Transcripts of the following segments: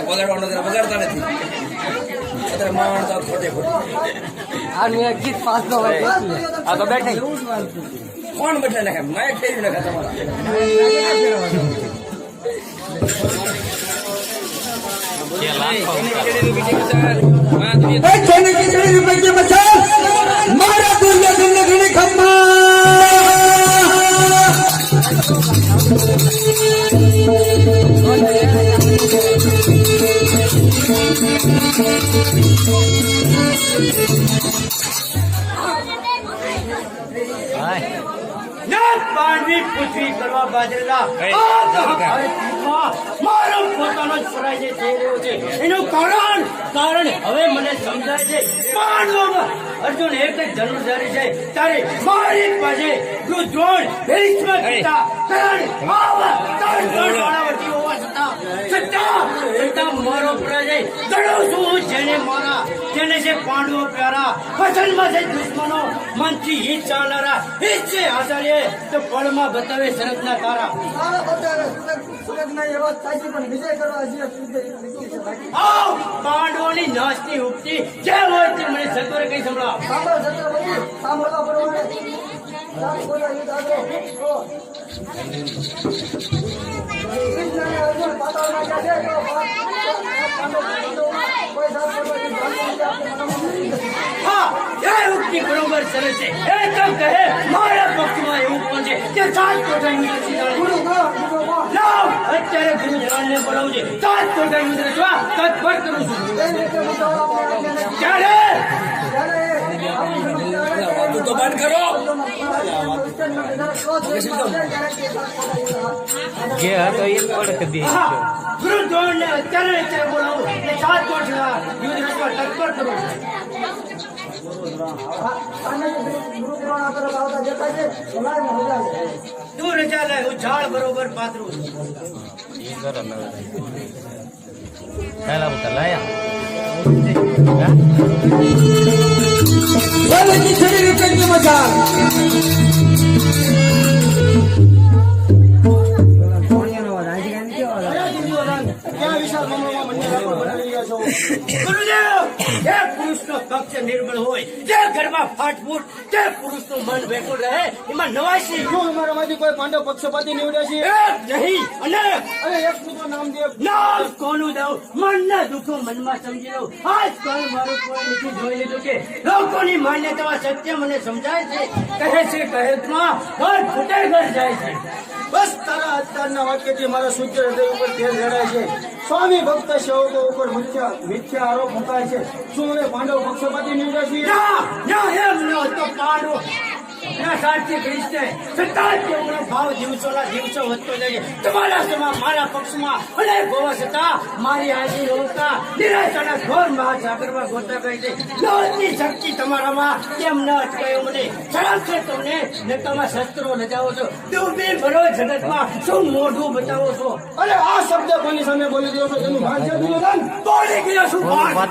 બગાડવાનો બગાડતા નથી અત્યારે માણ તો ખોટે આ મેં ગીત પાસ નો આ તો બેઠે કોણ બેઠા નાખે માય ફેરી નાખે તમારા મારા દુનિયા જિંદગીની ખમ્મા પાણી પૂછવી કરવા બાજરેલા મારો પોતાનો જ ફરાય જે થઈ રહ્યો છે એનું કારણ હવે મને સમજાય છે પાંડવોમાં અર્જુન એક જ ધનુર્ધારી છે તારે મારી પાસે જો જોડ ભીષ્મ પિતા કરણ આવા ત્રણ વાળાવટી હોવા છતાં મારો પ્રજય દડો છું જેને છે પાંડવો પ્યારા વચનમાં છે દુશ્મનો મનથી હિત ચાલનારા હિત છે આચાર્ય તો પળમાં બતાવે શરતના તારા પાંડવોની નાશની ઉપતી જે હોય તે મને સત્વરે કઈ સંભળાવ ઉક્તિ બરોબર સરસ છે એ તો કહે મારા પક્ષમાં એવું પણ છે કે સાત કોઠાની અત્યારે ગુરુદ્વારને બોલાવું છે સાત કોઠાની તત્પર કરું છું ક્યારે તો બંધ કરો જે હતો એ પડક દી ગુરુદ્વારને અત્યારે બોલાવું સાત કોઠા યુદ્ધ રચવા તત્પર કરું છું તું રજા લે હું ઝાડ બરોબર પાતરું નિર્બળ હોય જે ઘરમાં ફાટફૂટ તે પુરુષનું મન બેકુલ રહે એમાં નવાશી અમારામાંથી કોઈ પાંડવ પક્ષપાતી નીવડે છે નહીં અને એક પૂરું નામ દે નામ કોનું દઉં મનના દુઃખો મનમાં સમજી લઉં આજ કાલ મારું કોઈ નથી જોઈ લીધું કે લોકોની માન્યતા સત્ય મને સમજાય છે કહે છે કહેતમાં ઘર ફૂટે ઘર જાય છે બસ તારા અત્યારના વાક્યથી મારા સૂર્ય હૃદય ઉપર તેલ રેડાય છે સ્વામી ભક્ત સેવકો ઉપર મિથ્યા આરોપ મુકાય છે શું હવે પાંડવ પક્ષપાતી નીવડે છે એમ ન તો પાડો સાચી કૃષ્ણ છતાં તેઓનો ભાવ દિવસોના દિવસો વધતો જાય તમારા સમા મારા પક્ષમાં અને ગોવા છતાં મારી હાજરી હોતા નિરાશાના ઘોર મહાસાગરમાં ગોતા ગઈ છે લોહની શક્તિ તમારામાં કેમ ન અટકાયો મને શરમ છે તમને નકામાં શસ્ત્રો લજાવો છો ડૂબી ભરો જગતમાં શું મોઢું બતાવો છો અરે આ શબ્દ કોની સામે બોલી રહ્યો છો એનું ભાન છે દુર્યોધન બોલી ગયો શું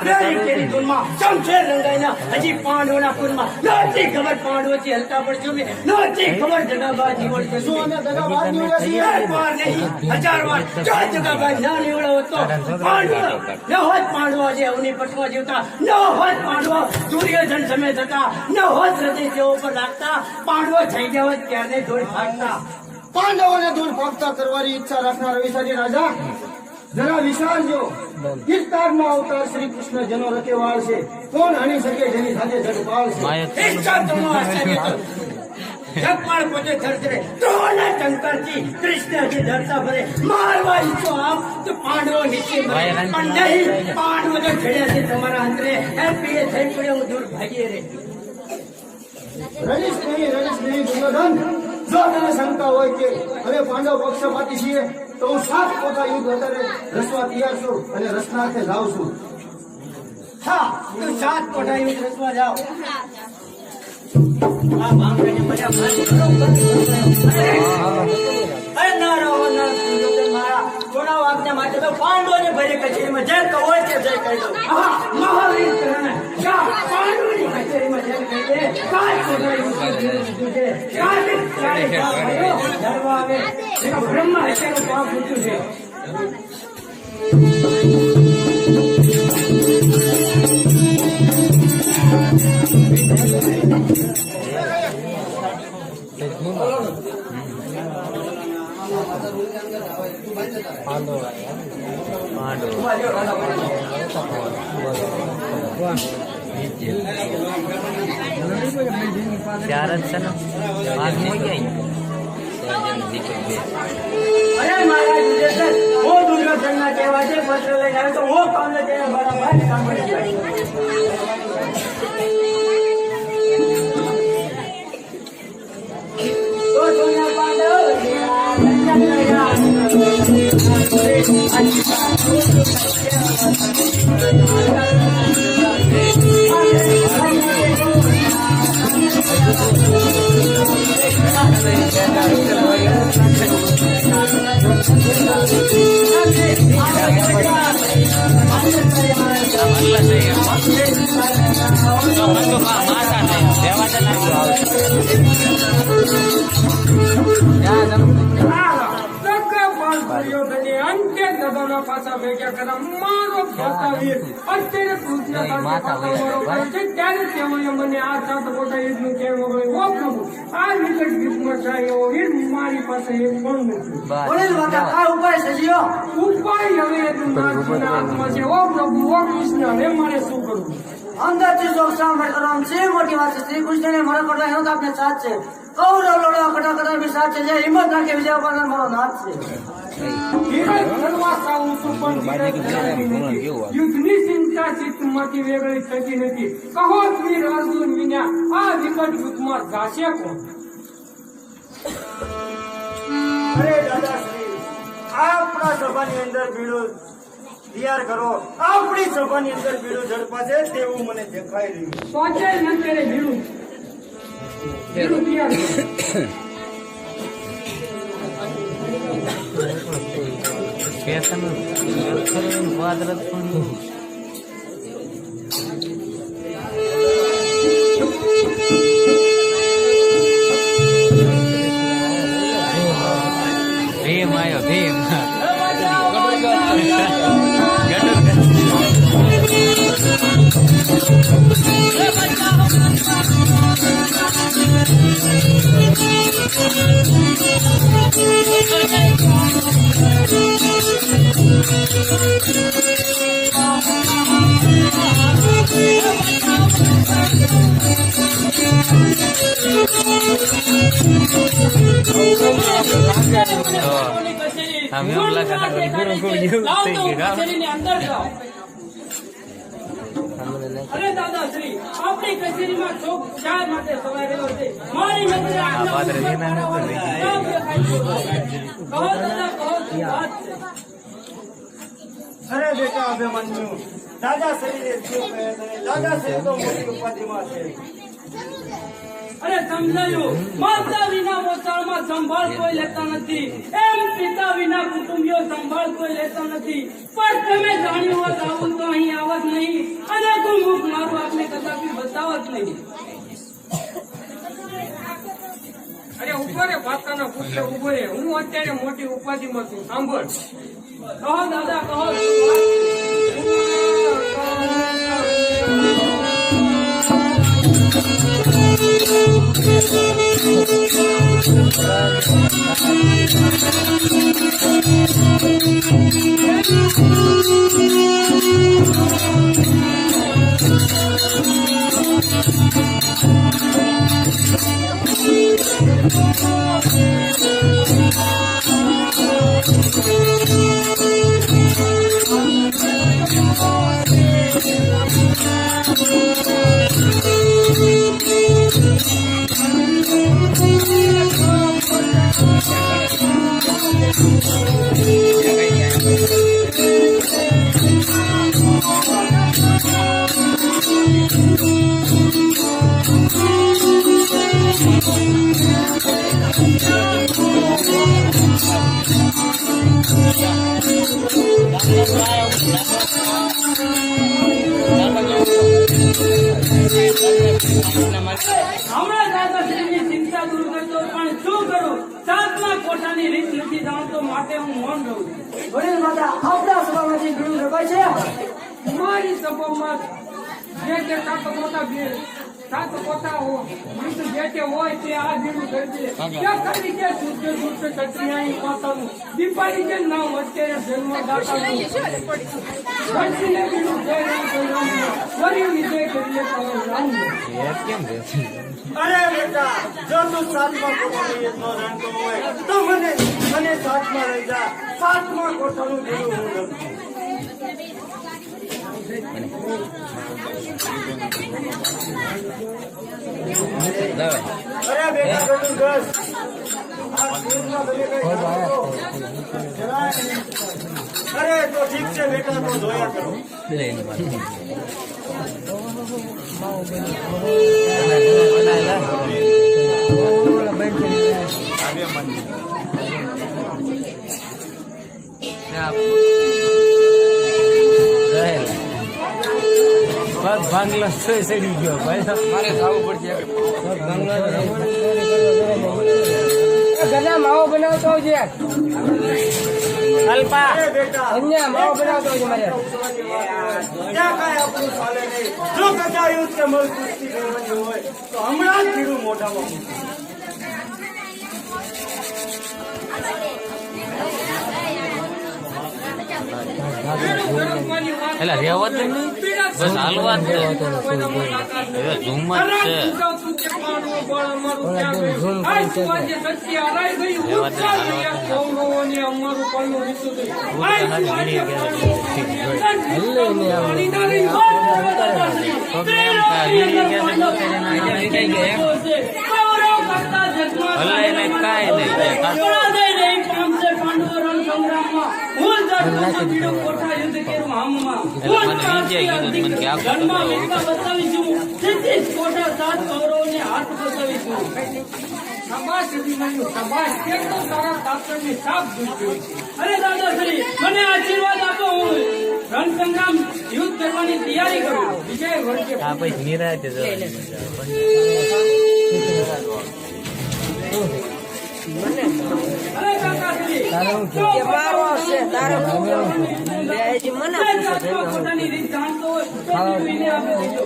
તેરી ધૂનમાં શમશેર રંગાઈના હજી પાંડવોના પૂરમાં નહોતી ખબર પાંડવોથી હલતા પડશે નહોતી ખબર જગાબાજ નીવડશે શું અમે દગાબાજ નીવડે છીએ એક વાર નહીં 1000 વાર જો જગાબાજ ના નીવડ્યો તો પાંડવો ન હોત પાંડવો જે અવની પટમાં જીવતા ન હોત પાંડવો દુર્યોધન સમેત હતા ન હોત હૃદય તેઓ પર લાગતા પાંડવો થઈ ગયા હોત ક્યારે દોડ ભાગતા પાંડવોને દૂર ભાગતા કરવાની ઈચ્છા રાખનાર અવિસારી રાજા જરા વિચારજો કીર્તારના અવતાર શ્રી કૃષ્ણ જેનો રખેવાળ છે કોણ હણી શકે જેની સાથે જગપાળ છે જગપાળ પોતે ધરધરે ત્રોના ટંકારથી કૃષ્ણજી ધરતા ભરે મારવા ઈચ્છો આમ તો પાંડવો નીચે પણ નહીં પાંડવો તો ચડ્યા છે તમારા અંતરે હેપી થઈ પડ્યો હું દૂર ભાગીએ રે રહીશ નહીં દુર્યોધન જો તને શંકા હોય કે હવે પાંડવ પક્ષપાતી છીએ તો હું 7 કોઠા યુદ્ધ અત્યારે રચવા તૈયાર છું અને રચનાર્થે જાઉં છું હા તું 7 કોઠા યુદ્ધ રચવા જાઓ આ બાંગને મજા અરે ના રહો ના મારા થોડા વાગને માટે તો પાંડવોને ભરે કચેરીમાં જય કહો કે જય કહી દો હા મહાવીર કર્ણ જા પાંડવોની કચેરીમાં જય કહી દે કાય કોઠા યુદ્ધ છે ચાલે ધર્મ આવે બ્રહ્મા હત્યાનું પાપ પૂછ્યું છે चार अच्छा ना बाद में क्या અરે મારા યુજેસર હું દુર્યોધનના કહેવા છે પત્ર લઈને આવ્યો તો હું કામને તેને બરાબર સાંભળી જાય તો સોના પાછા ભેગા કરા મારો ભક્તવીર અત્યારે કૃષ્ણ ત્યારે તેઓએ મને આ સાત મોટા યુદ્ધનું કહેવું ઓ પ્રભુ આ વિકટ યુદ્ધમાં જાય એવો વીર મારી પાસે એક પણ નથી આ ઉપાય સજીઓ ઉપાય હવે નાથના હાથમાં છે ઓ પ્રભુ ઓ કૃષ્ણ હવે મારે શું કરવું અંદરથી જો સાંભળ કરવાનું છે મોટી વાત છે શ્રી કૃષ્ણને મારા કરવા એનો તો આપણે સાથ છે કૌરવ લડવા કટા બી સાથ છે જે હિંમત રાખે વિજય કરનાર મારો નાથ છે યુદ્ધની ચિંતા ચિત્તમાંથી વેગળી થતી નથી કહો વીર અર્જુન વિના આ વિકટ યુદ્ધમાં જાશે કોણ અરે દાદાશ્રી આપણા સભાની અંદર ભીડો તૈયાર કરો આપણી સભાની અંદર ભીડો ઝડપાશે તેવું મને દેખાઈ રહ્યું સોચે ન કરે ભીડું તૈયાર વાદરત પણ ભીમ આવ્યો ભીમ हम એવું લાગે અરે દાદાશ્રી આપણી કચેરીમાં ચોક શા માટે સવાઈ રહ્યો છે મારી નજરે આ પાત્ર જેના નજર રહી કહો દાદા કહો શું વાત છે અરે બેટા અભિમન્યુ દાદાશ્રીએ શું કહે છે દાદાશ્રી તો મોટી ઉપાધિમાં છે અરે સમજાયું માતા વિના મોચાળમાં સંભાળ કોઈ લેતા નથી એમ પિતા વિના કુટુંબીઓ સંભાળ કોઈ લેતા નથી પણ તમે જાણ્યું હોત આવું તો અહીં આવત નહીં અને મુખ મારું આપને કદાપી બતાવત નહીં અરે ઉભો રે માતાના પુત્ર ઉભો રે હું અત્યારે મોટી ઉપાધિમાં છું સાંભળ કહો દાદા કહો હમણાં દાદાશ્રીની ચિંતા દૂર કરતો પણ શું કરું સાતમા કોઠાની રીત નથી જાણતો માટે હું મૌન રહું છું વડીલ માતા આપણા સભામાંથી ભીડ રખાય છે મારી સભામાં જે કે કાકા મોટા ભીડ સાત કોટા હો મૃત જે કે હોય તે આ જેવું કરજે ક્યાં કરી કે શુદ્ધ શુદ્ધ કટરિયાની માતાનું દીપાલી કે નામ વચ્ચે જન્મ દાતાનું વંશીને બીજું જય રામ વરી વિજય કરીએ રામ અરે બેટા જો તું સાતમા કોઠાની યજ્ઞ જાણતો હોય તો મને સાતમા લઈ જા સાતમા કોઠાનું બીજું હું લઉં. અરે બેટા ગટુ દસ આ સુરમાં તમે કઈ જાણો જરાય નહીં. અરે તો ઠીક છે બેટા તો જોયા કરો. બાંગ્લા ચડી ગયો ભાઈ મારે જવું પડશે ઘરના માવો બનાવતો છે અલ્પા અહીંયા માવો બનાવતો છે મારે ત્યાં કાંઈ આપણું ચાલે નહીં. જો કદાચ યુદ્ધ કે મળ કુસ્તી કરવાની હોય તો હમણાં જ કીધું મોઢામાં મૂકી. એટલે રેવત નહીં બસ હાલવા જ છે હવે ઝૂમ જ છે અરે દાદાશ્રી મને આશીર્વાદ આપો હું રણસંગ્રામ યુદ્ધ કરવાની તૈયારી કરું વિજય વળગે પછી નિરાશ અરે કાકાશ્રી મારો છે તારો મને પોતાની રીત જાણતો હોય તો વિનય આપી દેજો.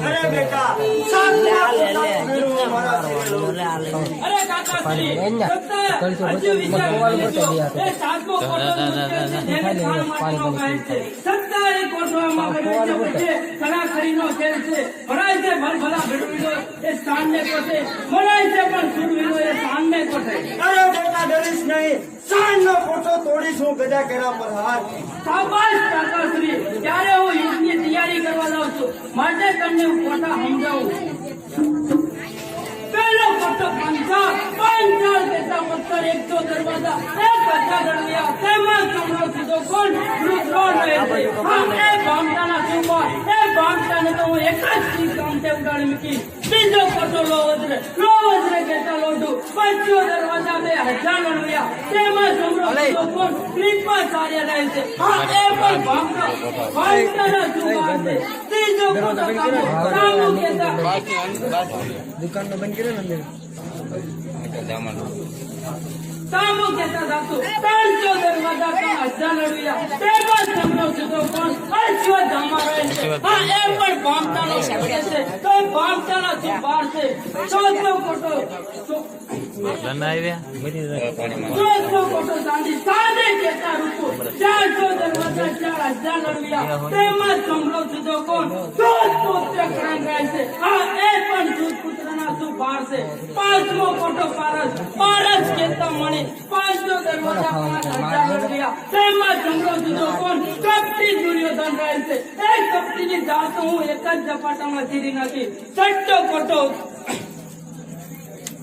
અરે બેટા સાતમા કોઠાનું મેળવો મારા શિરે. અરે કાકાશ્રી હજુ વિચાર એ સાતમો કોઠો જેને ખાણ માટેનો ગાય છે. સત્તાએ કોઠવામાં કરે છે પછી કલાકારીનો ખેલ છે. ભરાય છે ભલભલા ભેડવીનો એ સ્થાનને કોઠે મળાય છે પણ સુરવીનો એ સ્થાનને કોઠે. અરે બેટા ડરીશ નહીં. સાંજનો કોઠો તોડીશું ગજા કેરા પર હાથ. શાબાશ કાકાશ્રી ત્યારે હું યુદ્ધની તૈયારી કરવા જાઉં છું માટે તમને હું કોઠા સમજાવું. પહેલો કોઠો પાંચાળ કેટલા પથ્થર 100 દરવાજા એક ગજા દળિયા તેમાં કમરો સીધો કોણ રુદ્રો રહે છે. હા એ ભામટાના ચુંબા એ ભામટાને તો હું એક જ ચીજ કામતે ઉડાડી મૂકી. બીજો કોઠો લો વજરે કેટલા લોઢું 25 દરવાજા 2000 દળિયા તેમાં કમરો સીધો કોણ ક્લિપા સાર્ય રહે છે. હા એ પણ ભામટાના ચુંબા છે. ત્રીજો કોઠો કામુ કેતા દુકાન નો બંધ કર્યો ને કામો કેતા જાતું 300 દરવાજા 1000 લડ્યા તેમાં સમરો સીધો કોણ અશ્વત્થામા રહે છે. હા એ પણ ભામટાનો શબ્દ છે તો ભામટાના ચુંબાર છે. ચોથો કોઠો ચાંદી સાદે કેતા રૂપો 400 દરવાજા 4000 લડ્યા તેમાં સમરો સીધો કોણ પુત્ર કરણ રહે છે. હા એ પણ પુત્રના ચુંબાર છે. પાંચમો કોઠો પારસ કેતા મણી 500 દરવાજા 5000 લડ્યા તેમાં સમરો સીધો કોણ કપટી દુર્યોધન રહે છે. એ કપટીની જાત હું એક જ ઝપાટામાં ચીરી નાખી. છઠ્ઠો કોઠો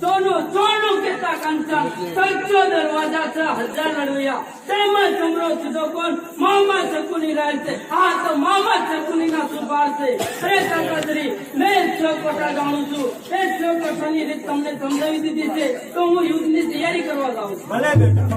સોનું કેતા કંચન 600 દરવાજા 6000 લડ્યા તેમાં સમરો સીધો કોણ મામા શકુની રહે છે. હા તો મામા શકુની ના સુભાર છે. અરે કાકાશ્રી મેં શ્લોક કોઠા જાણું છું. એ શ્લોક કોઠાની રીત તમને સમજાવી દીધી છે તો હું યુદ્ધની તૈયારી કરવા જાઉં છું. ભલે બેટા.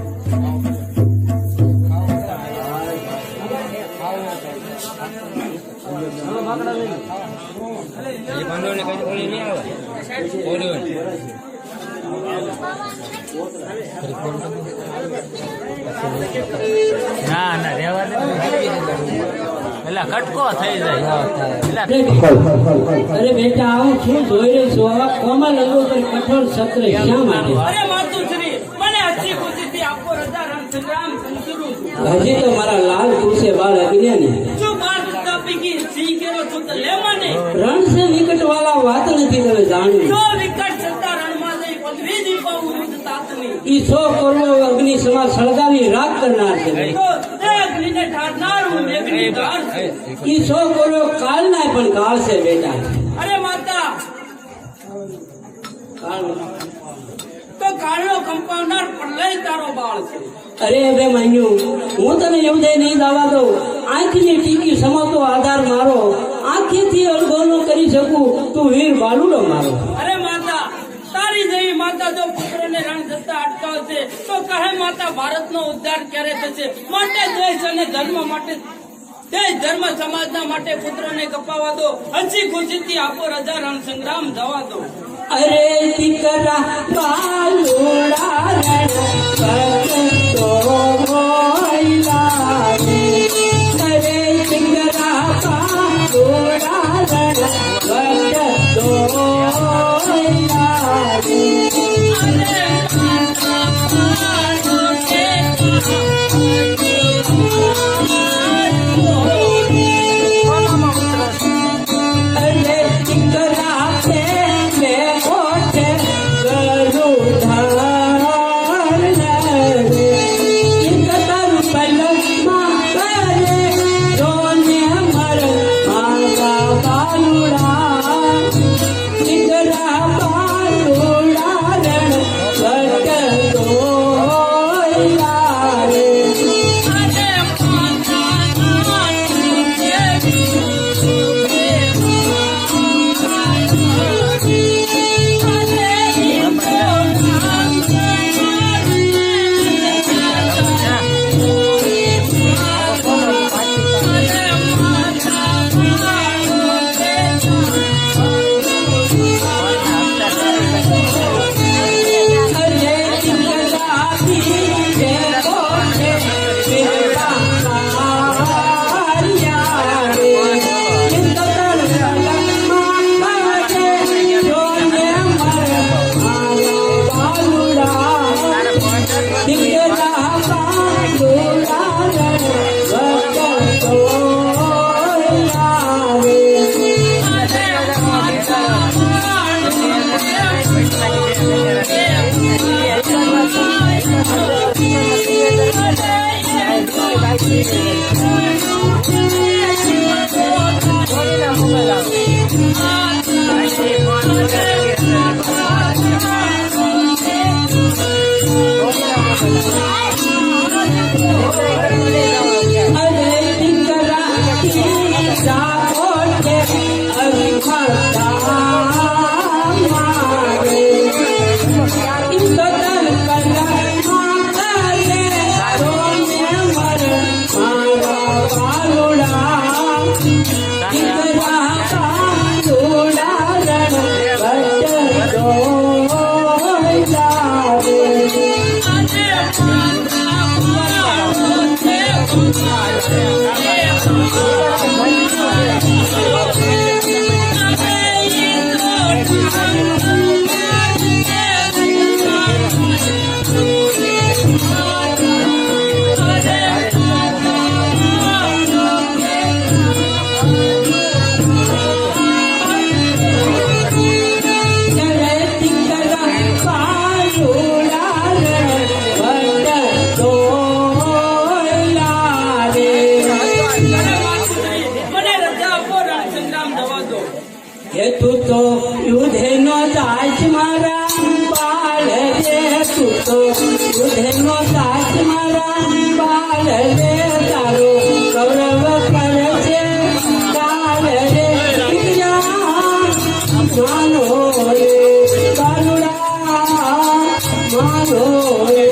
ના રહેવા દે. એટલે કટકો થઈ જાય એટલે અરે બેટા આવો શું જોઈ રહ્યો છું આવા કોમલ અંગો પર કઠોર સત્ર શા માટે અરે માતુશ્રી મને હજી ખુશીથી આપો રજા રણ સંગ્રામ સંસરું છું હજી તો મારા લાલ કુશે બાળ અગ્નિયા ને જો બાર તાપી કી સી કેરો છું તો લે મને રણ સે નિકટ વાળા વાત નથી તમે જાણવી જો વિકટ સત્તા રણમાં જઈ પદવી દીપાવું યુદ્ધ તાતની ઈ 100 કરોડ અગ્નિ સમાજ સળગાવી રાગ કરનાર છે તો તે અગ્નિને ઠારનાર હું મેઘની ધાર છું ઈ 100 કરોડ કાળના પણ કાળ છે બેટા અરે માતા કાળ તો કાળનો કંપાવનાર પ્રલય તારો બાળ છે અરે બે માન્યું હું તને એવું દઈ નહીં દાવા દઉં આંખની ટીકી સમાતો આધાર મારો આંખીથી અણગો ન કરી શકું તું વીર બાલુડો મારો અરે માતા તારી જેવી માતા જો પુત્રને રણ જતા અટકાવશે તો કહે માતા ભારતનો ઉદ્ધાર ક્યારે થશે માટે દેશ અને ધર્મ માટે દેશ ધર્મ સમાજના માટે પુત્રને કપાવા દો હજી ખુશીથી આપો રજા રણ સંગ્રામ જવા દો અરે દીકરા બાલુડા રણ ભક્તો મોયલા રે અરે દીકરા બાલુડા રણ ભક્તો મોયલા રે અરે દીકરા પ્રેમે મોઢે ગરુધાર રે એક તારું પલકમાં કરે જોને મર મારા બાલુડા દીકરા બાલુડા રણ ભટકો રે તું તો યુધેનો તાજ મારા બાળ રે તું તો યુધેનો તાજ મારા બાળ રે તારો કૌરવ કરે છે કાળ રે માનો રે બાલુડા માનો રે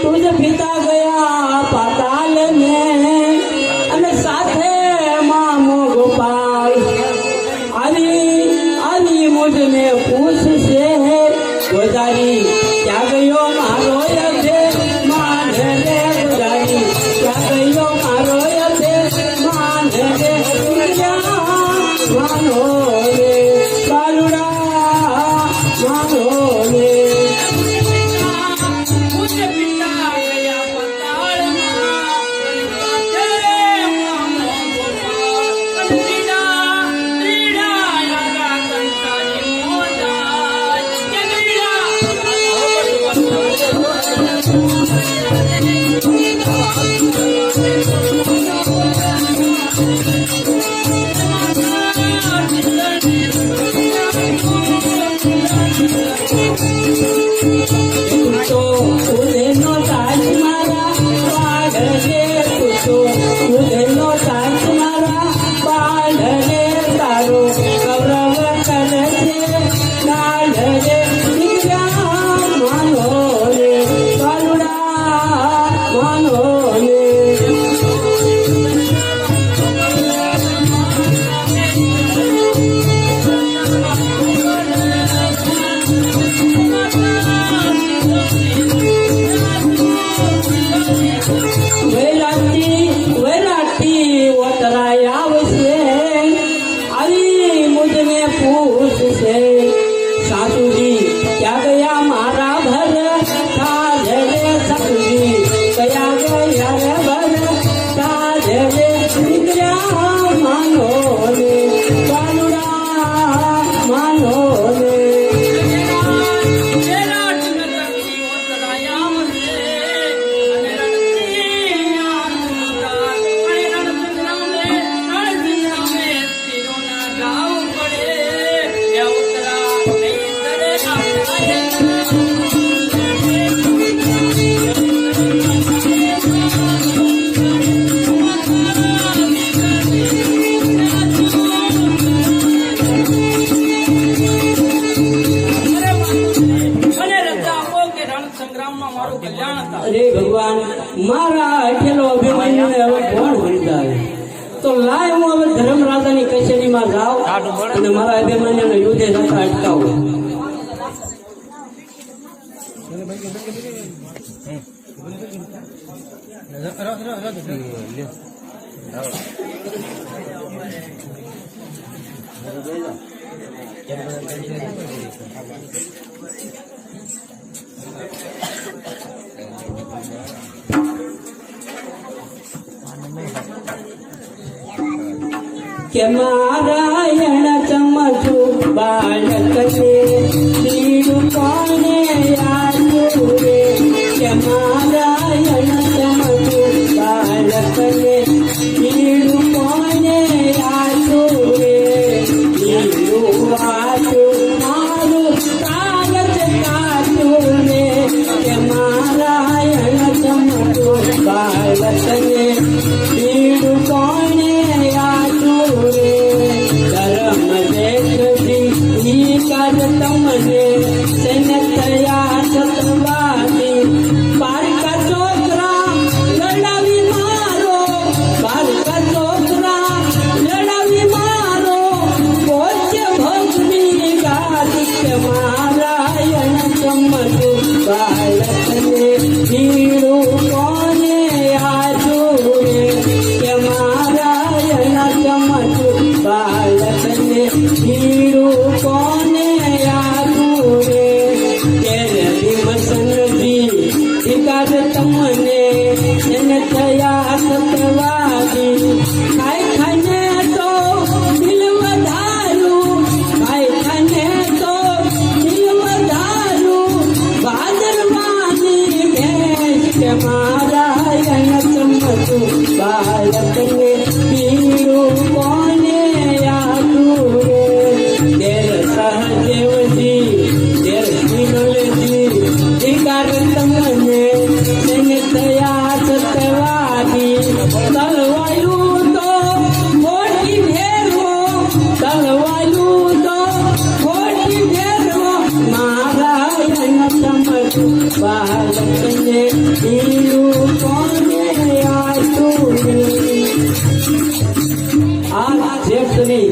तुझ पिता गया पाताल માનો રે બાલુડા માનો રે પૂજ્ય પિતા ગયા પતાળમાં સાથે મામો ગોપાલ ત્રીડા યાગા કંસારી મોજા કે તો ઉદેનો તાજ મારા પાડલે તો ઉદેનો તાજ મારા પાડલે તારો ગૌરવ કરે છે લાડલે દીકરા માનો રે બાલુડા માનો રે વેરાટી ઓતરાય આવશે આવી મુજને પૂછશે સાસુજી ક્યાં ગયા મારા ભર તાજે સાસુજી કયા ગયા રે ભર તાજે દીકરા માનો રે બાલુડા માનો રે અરે ભગવાન મારા અઠેલો અભિમાન્યુને હવે કોણ વંચાવે તો લાય હું હવે ધર્મરાજાની કચેરીમાં જાઉં અને મારા અભિમાન્યુને યુદ્ધે જતા અટકાવું કે નારાયણ ચમચુ બાળકને લીલું કોને યાદું રે કે નારાયણ ચમચુ બાળકને લીલું કોને યાદું રે લીલું વાચું મારું કાગજ કાચું રે કે નારાયણ ચમચુ બાળકને લીલું કોને ધર્મ દેખજી કાજ તમને સેનતયા સતવાદી બારકા છોકરા લડાવી મારો બારકા છોકરા લડાવી મારો પોચ્ય ભગની ગાદી કે નારાયણ ચમચુ બાળકને જીડું કોને આજુ રે કે નારાયણ ચમચુ બાળકને જીડું કોને આજુ રે ત્યારે ભીમસનજી વિકાર તમને એને થયા સતવાદી ખાઈ ખાને તો દિલ વધારું ખાઈ ખાને તો દિલ વધારું ભાદરવાની ભેંસ કે નારાયણ ચમચુ બાળકને જીડું કોને આજુ રે તેર સહદેવજી તેર શ્રીનલજી વિકાર તમને તેને થયા સતવાદી તલવાયું તો મોટી ભેરવો તલવાયું તો મોટી ભેરવો નારાયણ ચમચુ બાળકને જીડું કોને આજુ રે આ જેઠની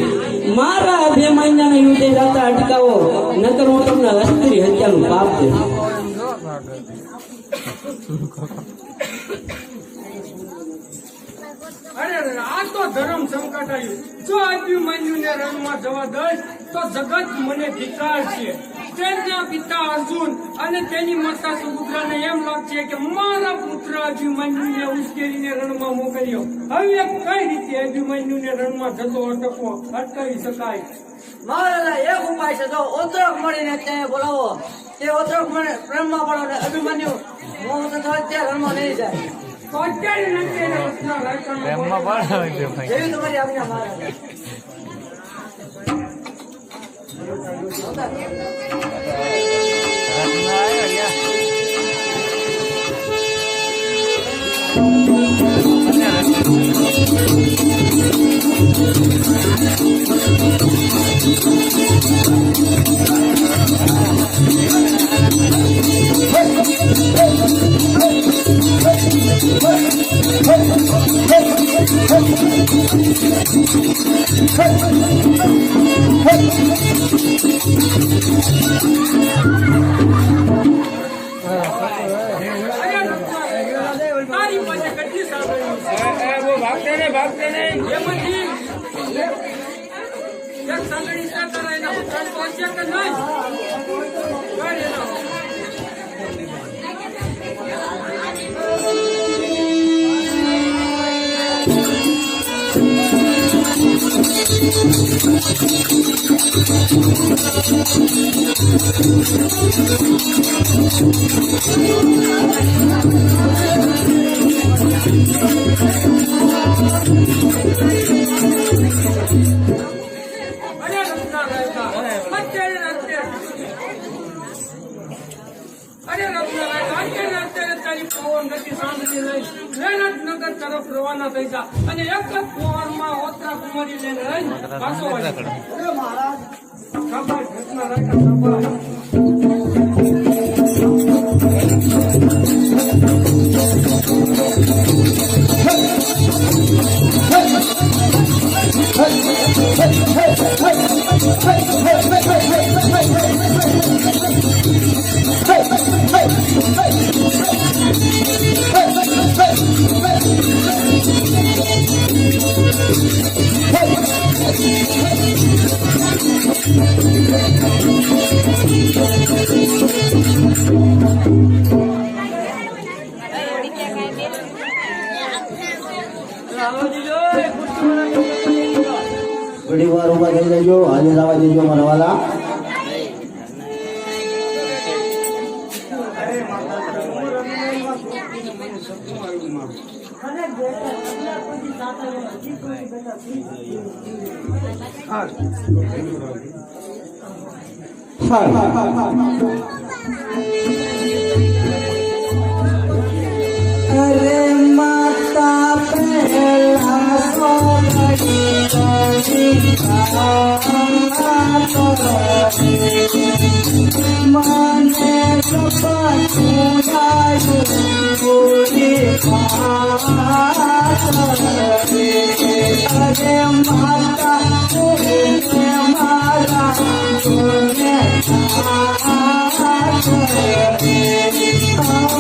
મારા અભિમાન્યને યુદ્ધે જતા અટકાવો નકર હું તમને અસ્ત્રી હત્યાનું પાપ દઈશ અરે આ તો ધર્મ સંકટ આવ્યું. જો અભિમન્યુને રણમાં જવા દઈશ તો જગત મને ધિક્કારશે. તેના પિતા અર્જુન અને તેની માતા સુભદ્રાને એમ લાગશે કે મારા પુત્ર અભિમન્યુને ઉશ્કેરીને રણમાં મોકલ્યો. હવે કઈ રીતે અભિમન્યુને રણમાં જતો અટકાવી શકાય? મહારાજા એક ઉપાય છે. જો ઓત્રક મળીને ત્યાં બોલાવો, તે ઓત્રક મળે પ્રેમમાં પડો ને અભિમન્યુ મોહ તો ત્યાં રણમાં નહીં જાય. તો અત્યારે નથી એને રચના રાયકાનો એમમાં પાડો છે ભાઈ. જેવી તમારી આજ્ઞા મહારાજા. રત્ન આવ્યો યા. તારી પાસે કેટલી સાંભળ્યું છે? ભાગતે નહીં. એમાંથી એક સાંગળી છે તારા એના પુત્ર પહોંચ્યા કે નહીં? કઈ એના નગર તરફ રવાના થઈ જા અને એક જ પવનમાં ઓત્રા કુમારી લઈને રહીને પાછો વળી. ખબર ઘટના રાખા ઘણી વાર ઉભા થઈ જજો, હાજર આવવા દેજો મારા વાલા. અરે માતા પહેલા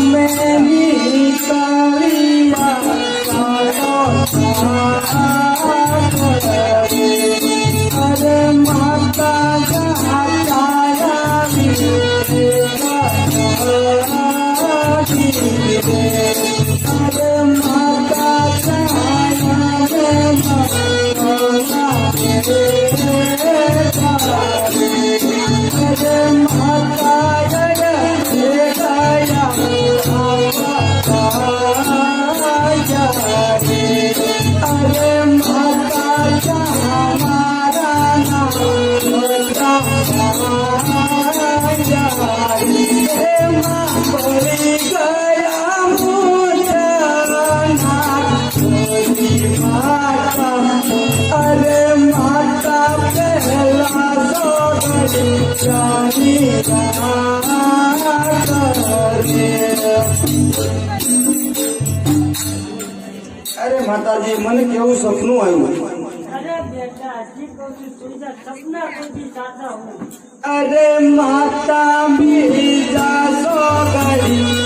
મને અરે માતા મારા અમે અરે માતા અરે માતાજી, મને કેવું સપનું આવ્યું. અરે બેટા હજી કહું છું તુજા સપના કોઈ સાચા હું. અરે માતા બીજા સોગડી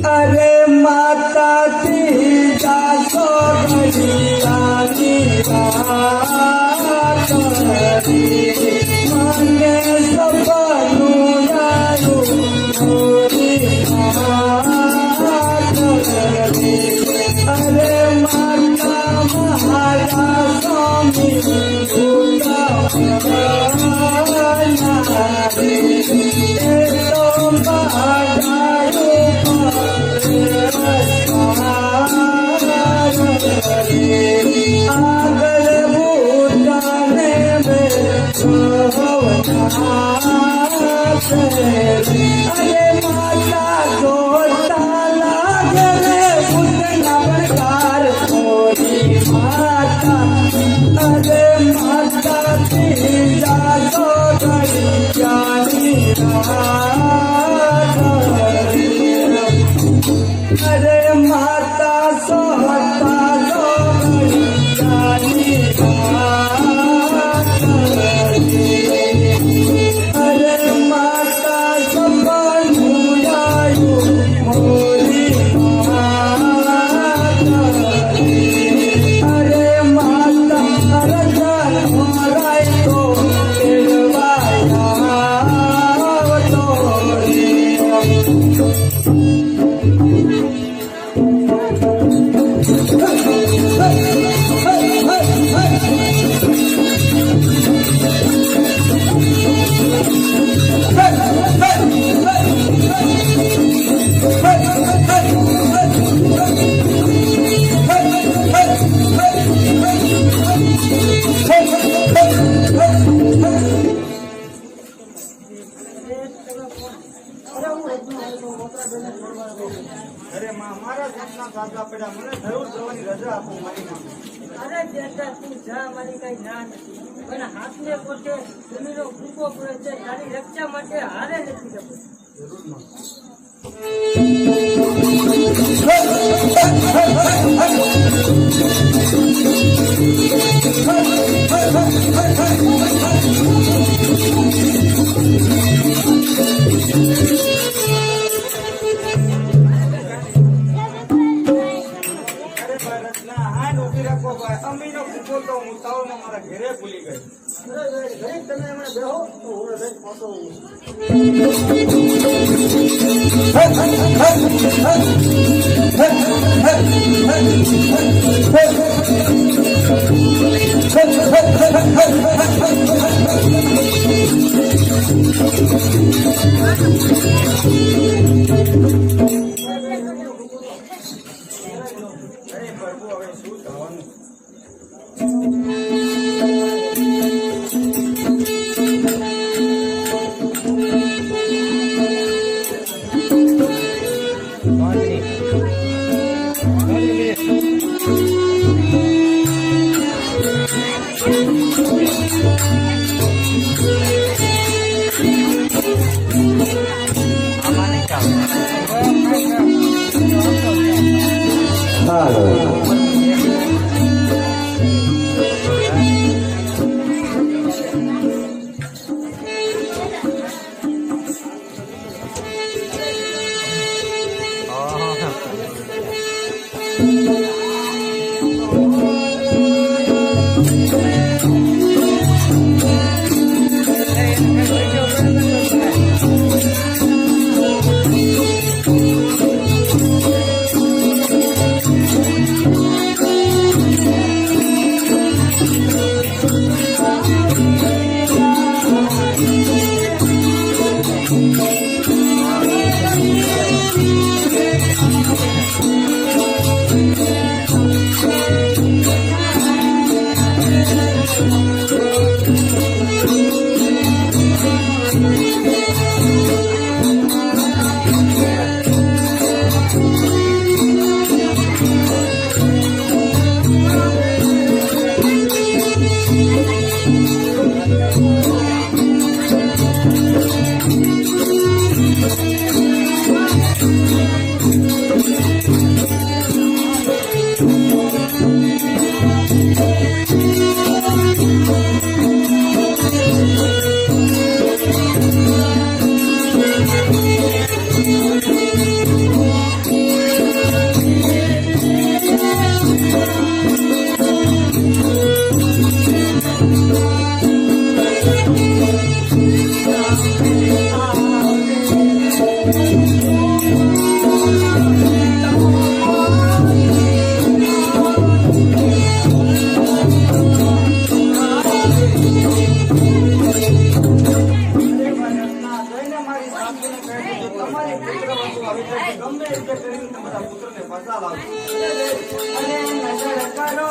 अरे माता सीता सोगड़ियानी मांगे सबनु यारू अरे माता महारा स्वामी अरे माता जोता लागे पुतना प्रकार होरी माता अरे माता तीजा तो जानी अरे माता सोहता जानी अरे माता सबनु आयु मोरी अरे माता रजन मोराई तो केलवाया तोरी અરે મારા ઘરના સાગા પડ્યા મને જરૂર જવાની રજા આપો મારી માં અરે બેટા તું જા મારી કઈ ના નથી પણ હાથને પોતે જમીનો કૂકો પડે છે તારી રક્ષા માટે હારે નથી જતો જરૂર માં અમીનો કૂકો તો હું તાવમાં મારા ઘરે ભૂલી ગઈ ઘરે તમે એમણે બેહો તો હું રજ પાછો અરે પ્રભુ હવે શું થવાનું Thank you. તમારી પુત્ર વસ્તુ આવી જાય ગમે રીતે કરીને તમારા પુત્રને પાછા લાવજો અને નજર કરો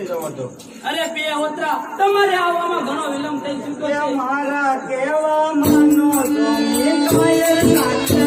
નથી જવાતો. અરે પિયાવોત્રા, તમારે આવવામાં ઘણો વિલંબ થઈ ચૂક્યો એ છે. મારા કેવા માનો સ્વામી કાયર નાચે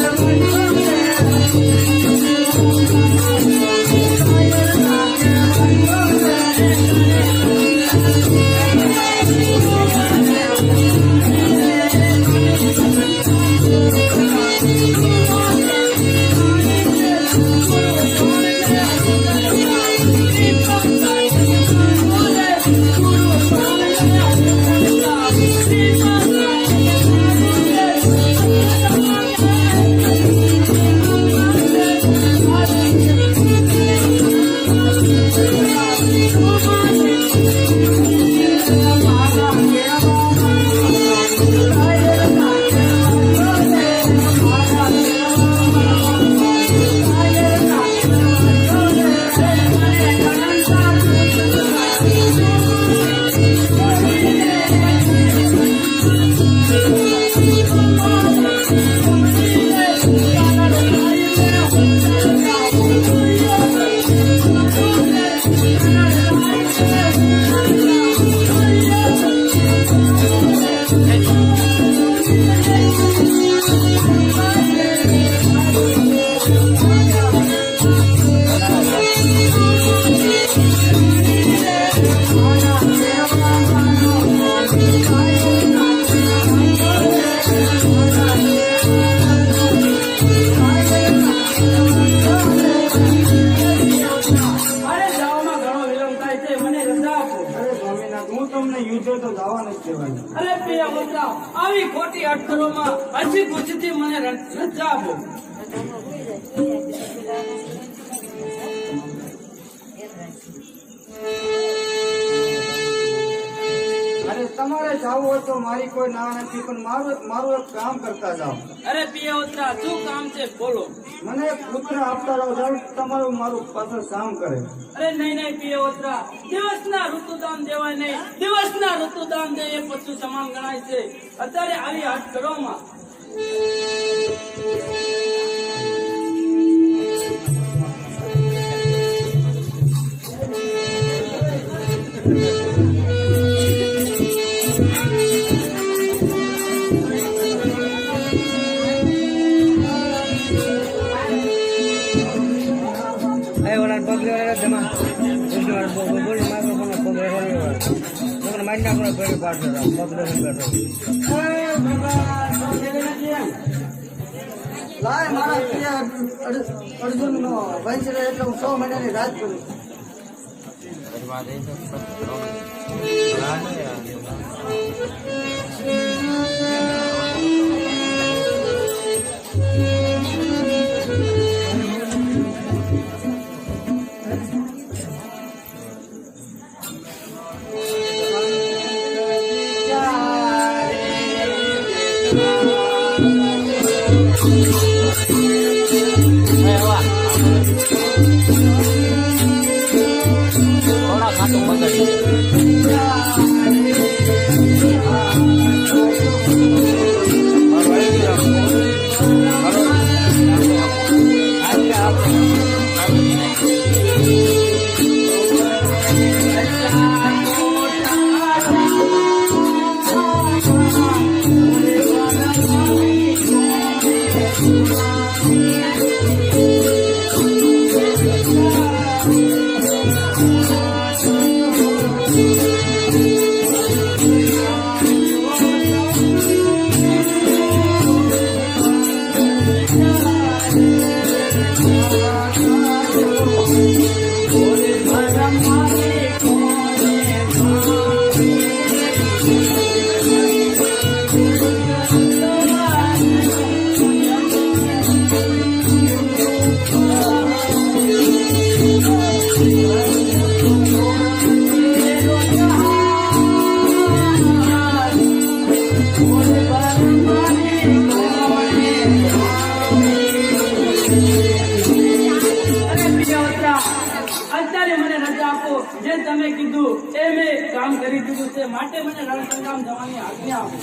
અરે પિયાવોત્રા, આવી ખોટી અટકળોમાં હજી પૂછતી મને રજા આપો. અરે તમારે જાવું હોય તો મારી કોઈ ના નથી, પણ મારું એક કામ કરતા જાઓ. અરે પિયાવોત્રા, શું કામ છે બોલો. મને એક પુત્ર આપતા રહો, તમારું મારું પાછળ કામ કરે. અરે નહીં પિયાવોત્રા, દિવસના ઋતુદાન દેવાય નહીં. દિવસના ઋતુદાન દે એ પશુ સમાન ગણાય છે. અત્યારે આવી અટકળોમાં લાય મારા પ્રિય અર્જુન નો વંશ રહે એટલે હું 100 મહિનાની રાત કરું. થોડા ખાતું બગડી જે તમે કીધું એ મેં કામ કરી દીધું છે, માટે મને રણસંગ્રામ જવાની આજ્ઞા આપો.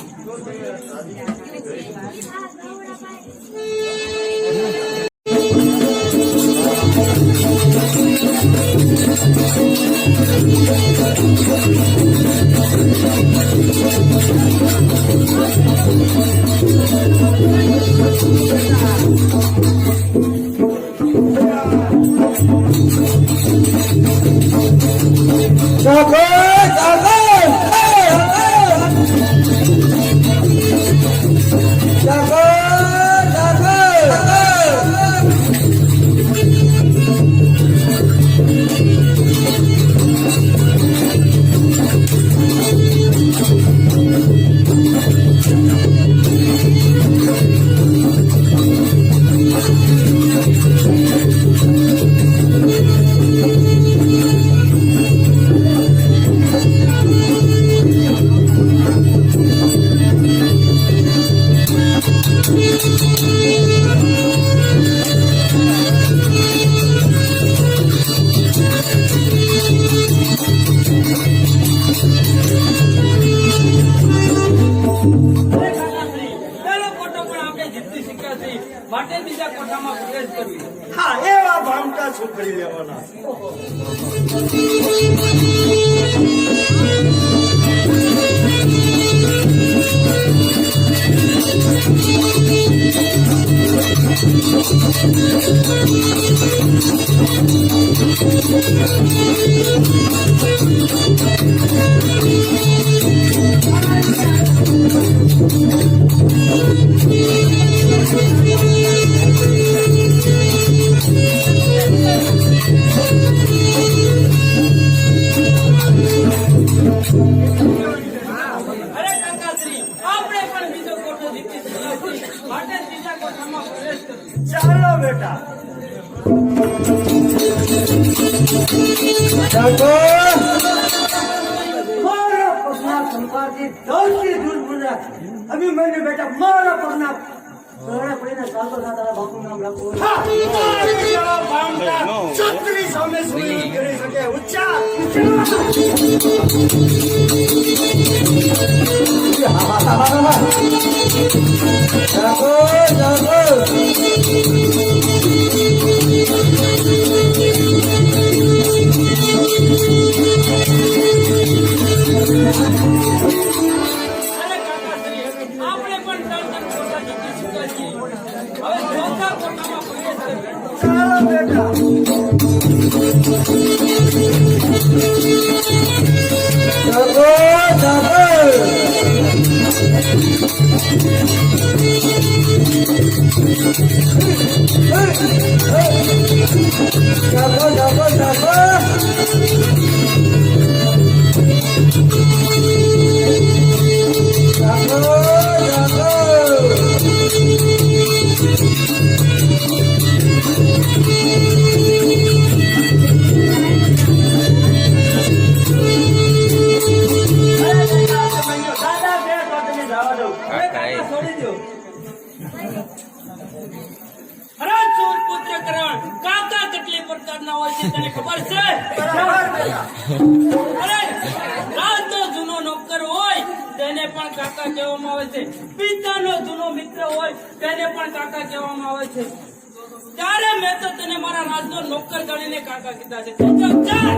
પહેલો કોઠો પણ આપણે જીતી શક્યા છીએ માટે બીજા કોઠામાં પ્રવેશ કરવી. હા એવા ભામટા છોકરી લેવાના અરે કાકાશ્રી, આપણે પણ બીજો કોઠો જીતી શક્યા છીએ માટે બીજા કોઠામાં પ્રવેશ કરવી. ચાલો બેટા મારા પગના સંપાદિત દોષી દુર્બુરા અભિમન્યુ બેટા મારા પગના સરળે પડીને ચાલતો ના તારા બાપુનું નામ રાખવું છત્રી સામે સુનિલ કરી શકે ઉચ્ચાર અરે કાકાશ્રી, આપણે પણ ત્રણ કોઠા જીતી શક્યા છીએ. હવે ચોથા કોઠામાં પ્રવેશ કરવી. ચાલો બેટા દાદા બે તો તમે જવા દો હવે કાકા છોડી દો. અરે ચોર પુત્ર કરણ, કાકા કેટલી પ્રકારના હોય છે તને ખબર છે? અરે રાજનો જૂનો નોકર હોય તેને પણ કાકા કહેવામાં આવે છે. પિતાનો જૂનો મિત્ર હોય તેને પણ કાકા કહેવામાં આવે છે. ત્યારે મેં તો તને મારા રાજનો નોકર ગણીને કાકા કીધા છે. તું તો ચાલ.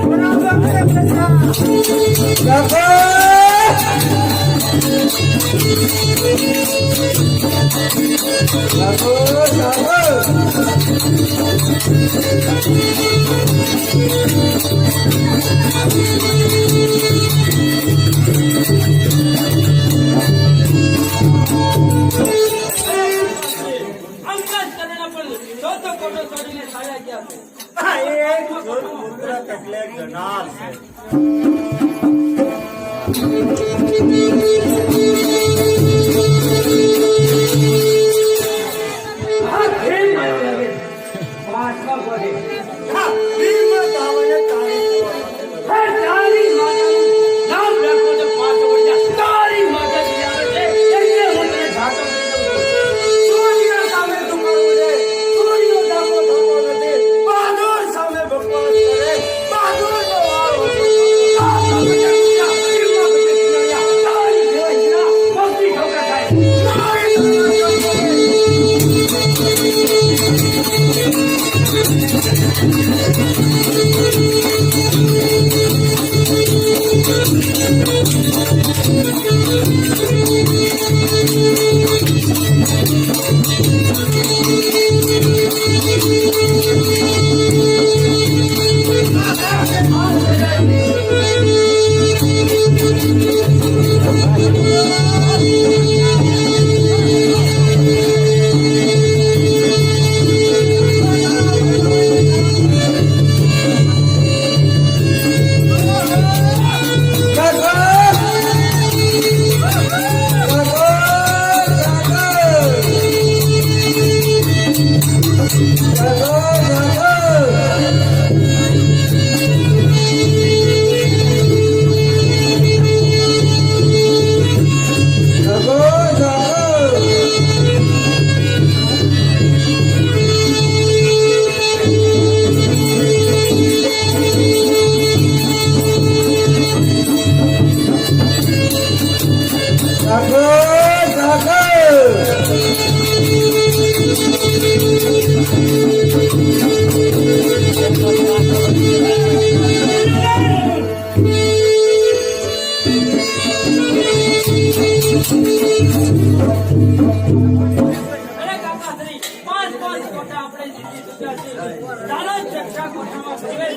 અંકજ કરીને પણ ચોથો કોઠો છોડીને ચાલ્યા ગયા છે. હા એ પુત્ર એટલે જનાર છે હા, પ્રેમ આવ્યો લાગે. પાંચમા કોઠે. હા ભીમ તાવને તારી હે તારી માતાનું નામ રાખો તો પાછો વળી જા. તારી માતા જે આવે છે એટલે હું તને ઘાટો કરી દઉં છું. સૂર્ય સામે ઝુકાવું રે સૂર્ય ડાકો થતો નથી બહાદુર સામે બકવાસ કરે બહાદુર નો વારો આ બધા ભીમમાં બધા તારી અરે કાકાશ્રી, 5 કોઠા આપણે જીતી ચૂક્યા છીએ. ચાલો છઠ્ઠા કોઠામાં પ્રવેશ.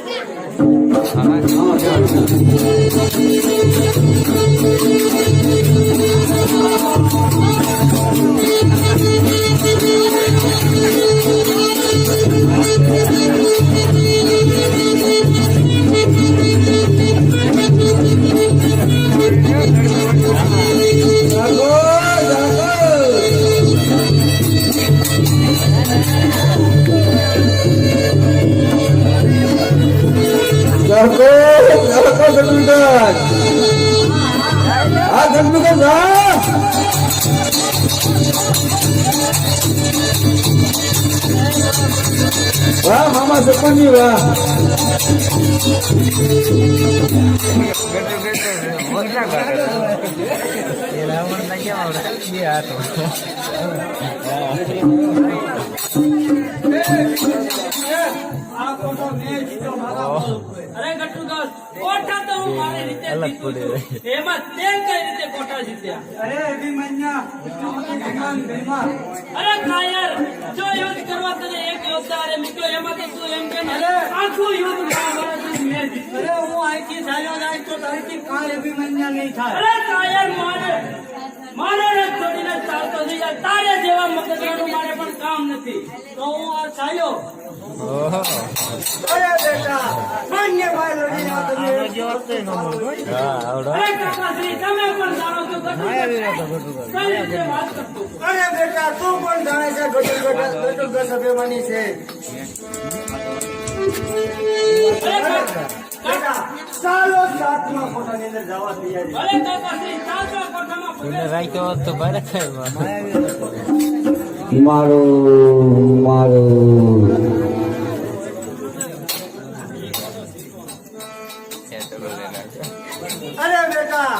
વાહ મામા સરપંચની વાહ અરે ગટુદાસ, કોઠા તો હું મારી રીતે જીતું છું. એમાં તે કઈ રીતે કોઠા જીત્યા? અરે કાયર, જો યુદ્ધ કરવા તને એક યોદ્ધા અરે મૂક્યો, એમાં તો તું એમ કે આખું યુદ્ધ મહાભારતનું મેં જીત્યું. અરે હું અહીંથી ચાલ્યો જાય તો તારીથી કાંઈ અભિમન્યા નહીં થાય. અરે કાયર, મારે છોડીને ચાલતો થઈ જાય. તારે જેવા મગજવાનું મારે પણ કામ નથી. તો હું આ ચાલ્યો. અરે બેટા માન્ય ભાઈ લડીને આ તમે અરે કાકાશ્રી, તમે પણ જાણો છો ગટુદાસ કઈ રીતે વાત કરતો. અરે બેટા તું પણ જાણે છે ગટુદાસ અભિમાની છે. અરે બેટા ચાલો 7મા કોઠાની અંદર જવા તૈયારી. અરે કાકાશ્રી, ચાલતો કોઠામાં પ્રવેશ. રાખ્યો હોત તો ભારે ખાય મારું અરે બેટા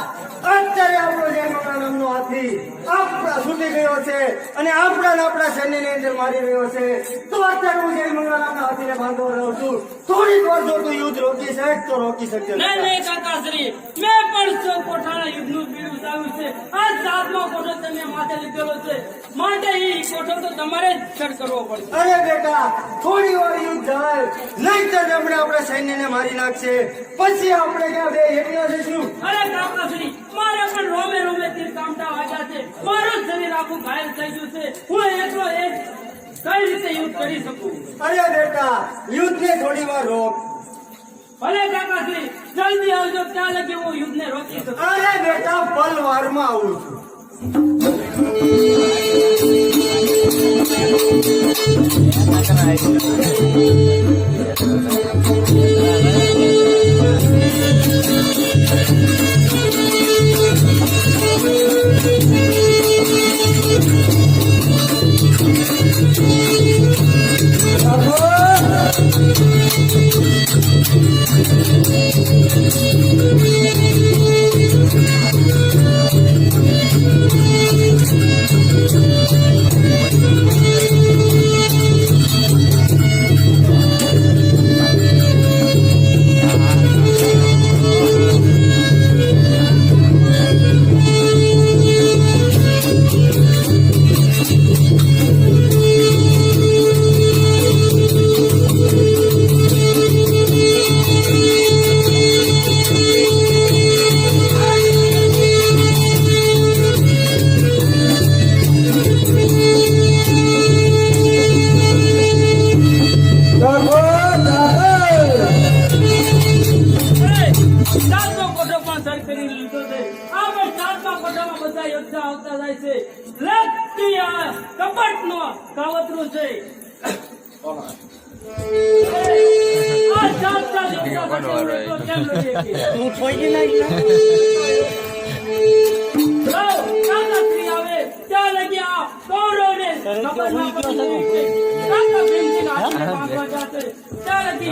અત્યારે આપણો જય મંગળા નામનો હાથી આપણા છૂટી ગયો છે અને આપણા સૈન્યની અંદર મારી રહ્યો છે. તો અત્યારે હું જય મંગળા નામના હાથીને બાંધો રહ્યો છું. થોડીક વાર જો તું યુદ્ધ રોકી શકે તો રોકી શકશે. નહીં કાકાશ્રી, મેં પણ 100 કોઠાના યુદ્ધનું બીડું ઉઠાવ્યું છે. આ 7મો કોઠો તમે માથે લીધેલો છે, માટે એ કોઠો તો તમારે જ છડ કરવો પડશે. અરે બેટા થોડી વાર યુદ્ધ થાય નહીંતર આપણે આપણા સૈન્યને મારી નાખશે. પછી આપણે ક્યાં બે એકલા જઈશું. અરે કાકાશ્રી, મારે પણ રોમે રોમે તીર કામટા વાગ્યા છે. મારું શરીર આખું ઘાયલ થઈ ગયું છે. હું એકલો એક કઈ રીતે યુદ્ધ કરી શકું? અરે બેટા યુદ્ધને થોડી વાર રોક. ભલે કાકાશ્રી, જલ્દી આવજો, ત્યાં લગી હું યુદ્ધને રોકી શકું. અરે બેટા પલવારમાં આવું છું. બધા યોદ્ધા આવતા જાય છે. લગતી આ કપટનો કાવતરું છે. આ સાત યોદ્ધા સાથે તો કેમ લડીએ કે? હું ઠોકી નાખી કાકાશ્રી આવે ત્યાં લગી આ કૌરવને ખબર ના પડી કે કાકા ભીમજીના હાથને માંગવા જાશે. ત્યાં લગી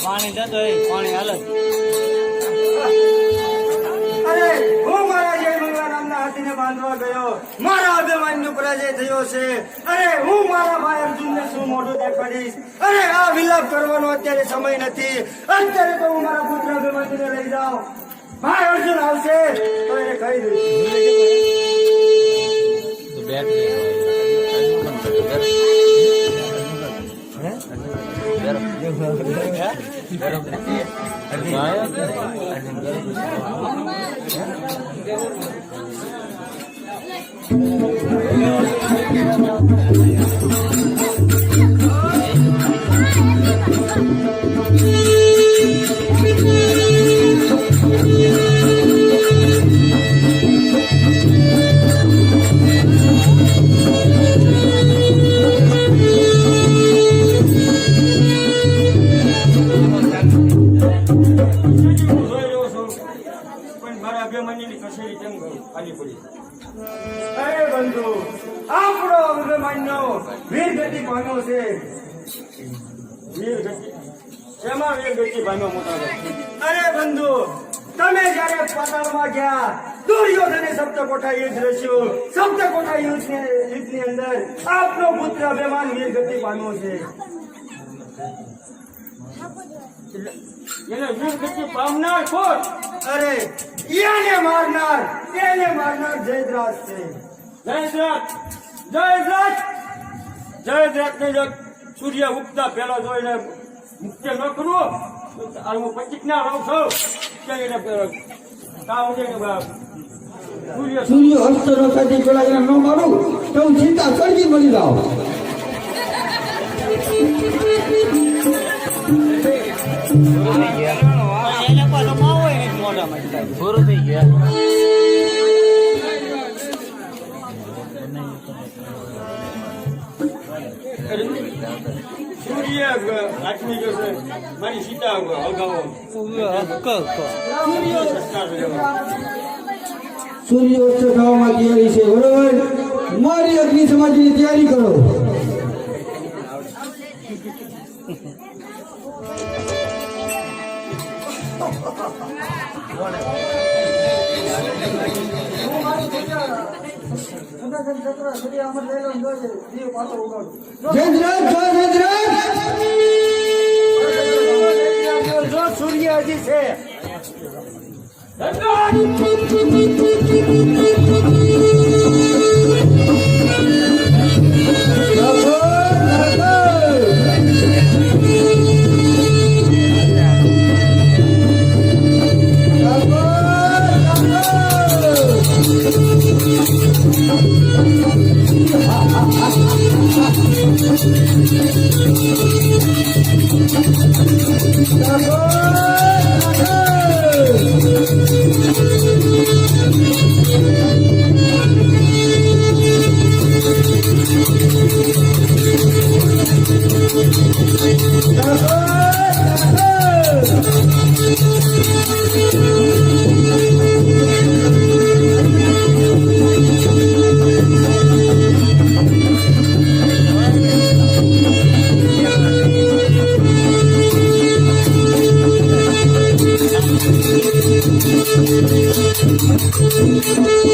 પાણી જતો પાણી હાલત અરે હું મારા જય મંગલા નામના હાથીને બાંધવા ગયો, મારા અભિમાનનો પરાજય થયો છે. અરે હું મારા ભાઈ અર્જુનને શું મોઢું દેખાડીશ? અરે આ વિલાપ કરવાનો અત્યારે સમય નથી. અત્યારે તો હું મારા પુત્ર અભિમાનને લઈ જાઉં. ભાઈ અર્જુન આવશે તો એને કહી દઈશ. અરે બંધુ આપણો અભિમાન્યો વીર ગતિ પામ્યો છે. વીર ગતિ શેમાં વીર ગતિ પામ્યો મોટા ભાઈ? અરે બંધુ તમે જયારે પાતાળમાં ગયા દુર્યોધને સપ્તકોઠા યુદ્ધ રચ્યું. સપ્તકોઠા યુદ્ધની અંદર આપનો પુત્ર અભિમાન વીર ગતિ પામ્યો છે. એને વીર ગતિ પામનાર કોણ? અરે એને મારનાર જયદ્રાજ છે. જયદ્રાજ ને જો સૂર્ય ઉગતા પેલા જોઈને મુક્તિ ન કરવો હું પચીક ના રહું છું. સૂર્ય હસ્ત નો સાથી પેલા એને ન મારું તો હું ચિંતા સળગી મળી જાઉં. પૂરું થઈ ગયા. સૂર્ય આઠમી જશે મારી સીતા અગાવો સૂર્યોદય ખાવામાં તૈયારી છે બરોબર. મારી અગ્નિ સમાજની તૈયારી કરો. સૂર્ય હજી છે. Thank you.